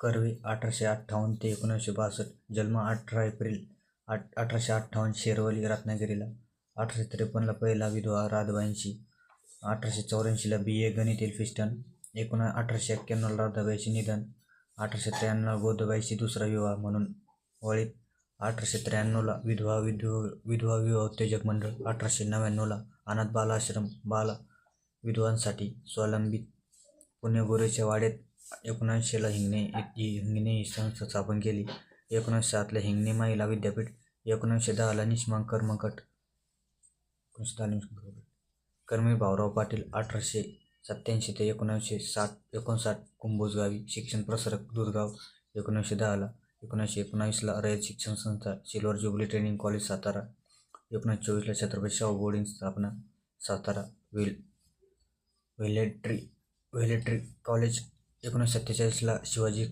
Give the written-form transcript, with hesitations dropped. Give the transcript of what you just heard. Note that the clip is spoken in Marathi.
कर्वे 1858 ते 1962, जन्म 18 एप्रिल 1858, शेरवली, रत्नागिरीला. 1853ला पहिला विधवा राधाबाईंशी. 1884ला BA गणित एल्फिन्स्टन. 1891ला राधाबाईंचे निधन. 1893ला गोदाबाईंशी दुसरा विवाह म्हणून वळीत. 1893ला विधवा विवाह उत्तेजक मंडळ. 1899ला अनाथ बालआश्रम बाल विधवांसाठी स्वावलंबी. पुणे गोरेच्या वाड्यात. 1900ला हिंगणे ही संस्था स्थापन केली. 1907ला हिंगणे महिला विद्यापीठ. 1910ला निष्काम कर्मठ. कर्मवीर भाऊराव पाटील. 1887 ते 1959 कुंभोजगावी. शिक्षण प्रसारक दुधगाव. 1919ला रयत शिक्षण संस्था silver jubilee training college Satara. 1924ला Chhatrapati Shahu boarding स्थापना सातारा. व्हॅलेंट्री कॉलेज. 1947ला शिवाजी